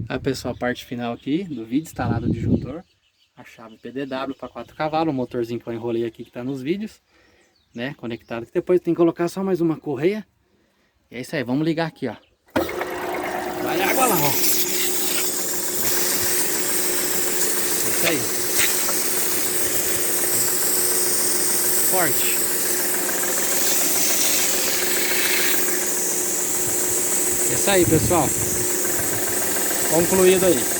Aí pessoal, a parte final aqui do vídeo, instalado o disjuntor, a chave PDW para 4 cavalos, o motorzinho que eu enrolei aqui que está nos vídeos, né, conectado, que depois tem que colocar só mais uma correia. E é isso aí, vamos ligar aqui, ó. Vai água lá, ó. É isso aí. Forte. É isso aí, pessoal. Concluído aí.